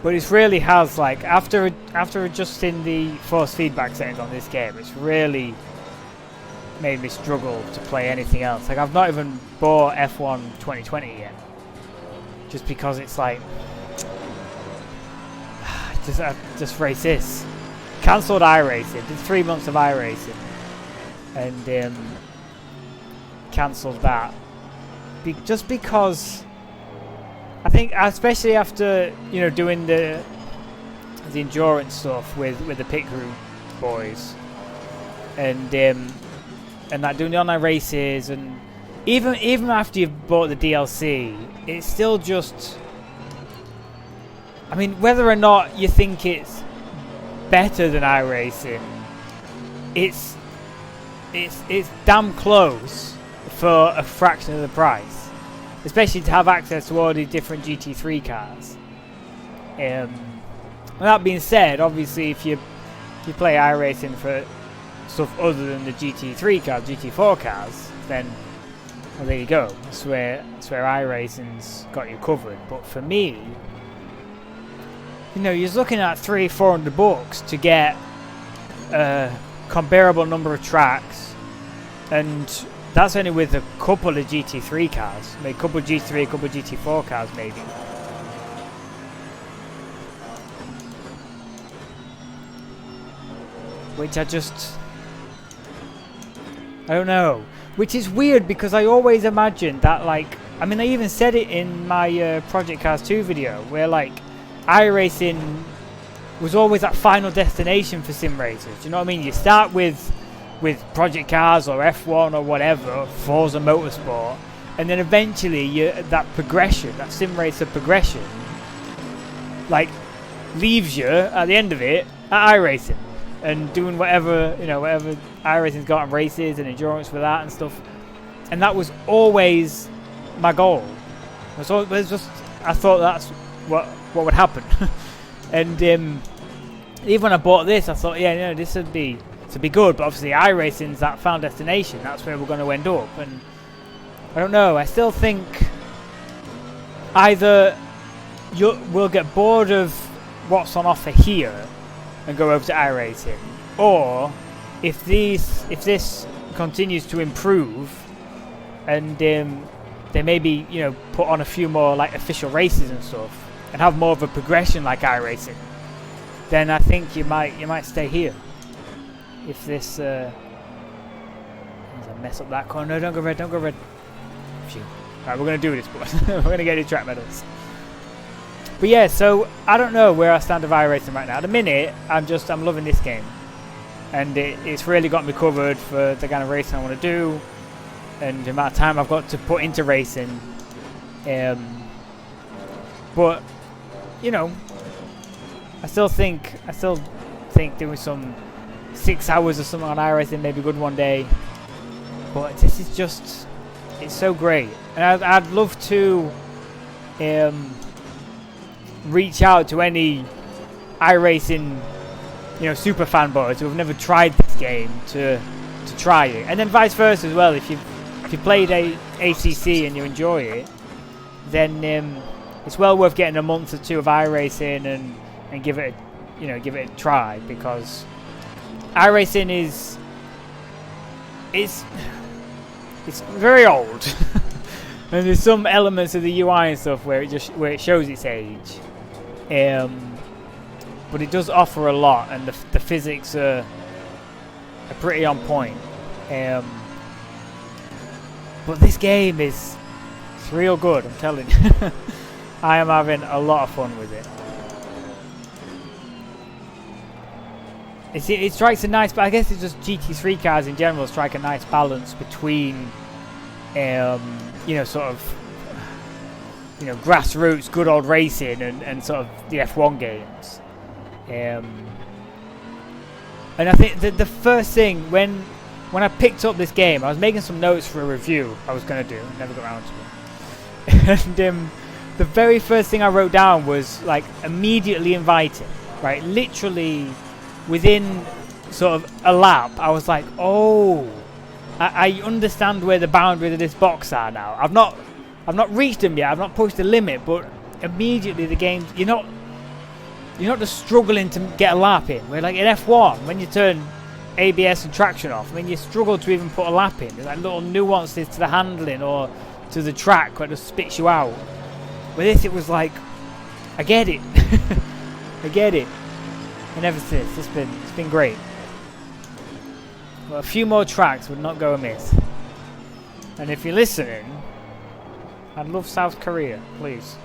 But it really has, like, after adjusting the force feedback settings on this game, it's really made me struggle to play anything else. Like, I've not even bought F1 2020 yet, just because it's like, just race this. Cancelled iRacing, did 3 months of iRacing, and cancelled that. Just because I think, especially after, you know, doing the endurance stuff with the pit crew boys, and like doing the online races, and even after you've bought the DLC, it's still just, I mean, whether or not you think it's better than iRacing, it's damn close for a fraction of the price, especially to have access to all these different GT3 cars. That being said, obviously if you play iRacing for stuff other than the GT3 cars, GT4 cars, then, well, there you go. That's where iRacing's got you covered. But for me, you know, you're looking at $300-400 to get a comparable number of tracks, and that's only with a couple of GT3 cars, maybe a couple of GT3, a couple of GT4 cars, maybe. Which I don't know. Which is weird, because I always imagined that, like, I mean, I even said it in my Project Cars 2 video, where, like, iRacing was always that final destination for sim racers. Do you know what I mean? You start with Project Cars or F1 or whatever, Forza Motorsport, and then eventually that progression, that sim racer progression, like, leaves you at the end of it at iRacing and doing whatever, you know, whatever iRacing's got on races and endurance for that and stuff. And that was always my goal. I thought that's what would happen. And even when I bought this, I thought, yeah, no, this would be good. But obviously, iRacing's that final destination. That's where we're going to end up. And I don't know. I still think either we'll get bored of what's on offer here and go over to iRacing, or if this continues to improve and they maybe, you know, put on a few more, like, official races and stuff and have more of a progression like iRacing, then I think you might stay here. If this mess up that corner. No, don't go red, don't go red. Phew. Alright, we're gonna do this, boys. We're gonna get these track medals. But yeah, so I don't know where I stand with iRacing right now. At the minute, I'm loving this game, and it's really got me covered for the kind of racing I want to do, and the amount of time I've got to put into racing. But you know, I still think doing some 6 hours or something on iRacing may be good one day. But this is just, it's so great, and I'd love to reach out to any iRacing, you know, super fanboys who have never tried this game to try it, and then vice versa as well. If you played ACC and you enjoy it, then it's well worth getting a month or two of iRacing and give it a try, because iRacing it's very old. And there's some elements of the UI and stuff where it shows its age, but it does offer a lot, and the physics are pretty on point. But this game is real good, I'm telling you. I am having a lot of fun with it. It strikes a nice, but I guess it's just GT3 cars in general strike a nice balance between, you know, sort of, you know, grassroots, good old racing and sort of the F1 games. And I think the first thing, when I picked up this game, I was making some notes for a review I was going to do, never got around to it. And the very first thing I wrote down was, like, immediately inviting, right? Literally within sort of a lap, I was like, oh, I understand where the boundaries of this box are now. I've not reached them yet. I've not pushed the limit, but immediately the game, you're you're not just struggling to get a lap in. Where like in F1, when you turn ABS and traction off, I mean, you struggle to even put a lap in. There's like little nuances to the handling or to the track where it just spits you out. With this, it was like, I get it. I get it. And ever since, it's been great. Well, a few more tracks would not go amiss. And if you're listening, I'd love South Korea, please.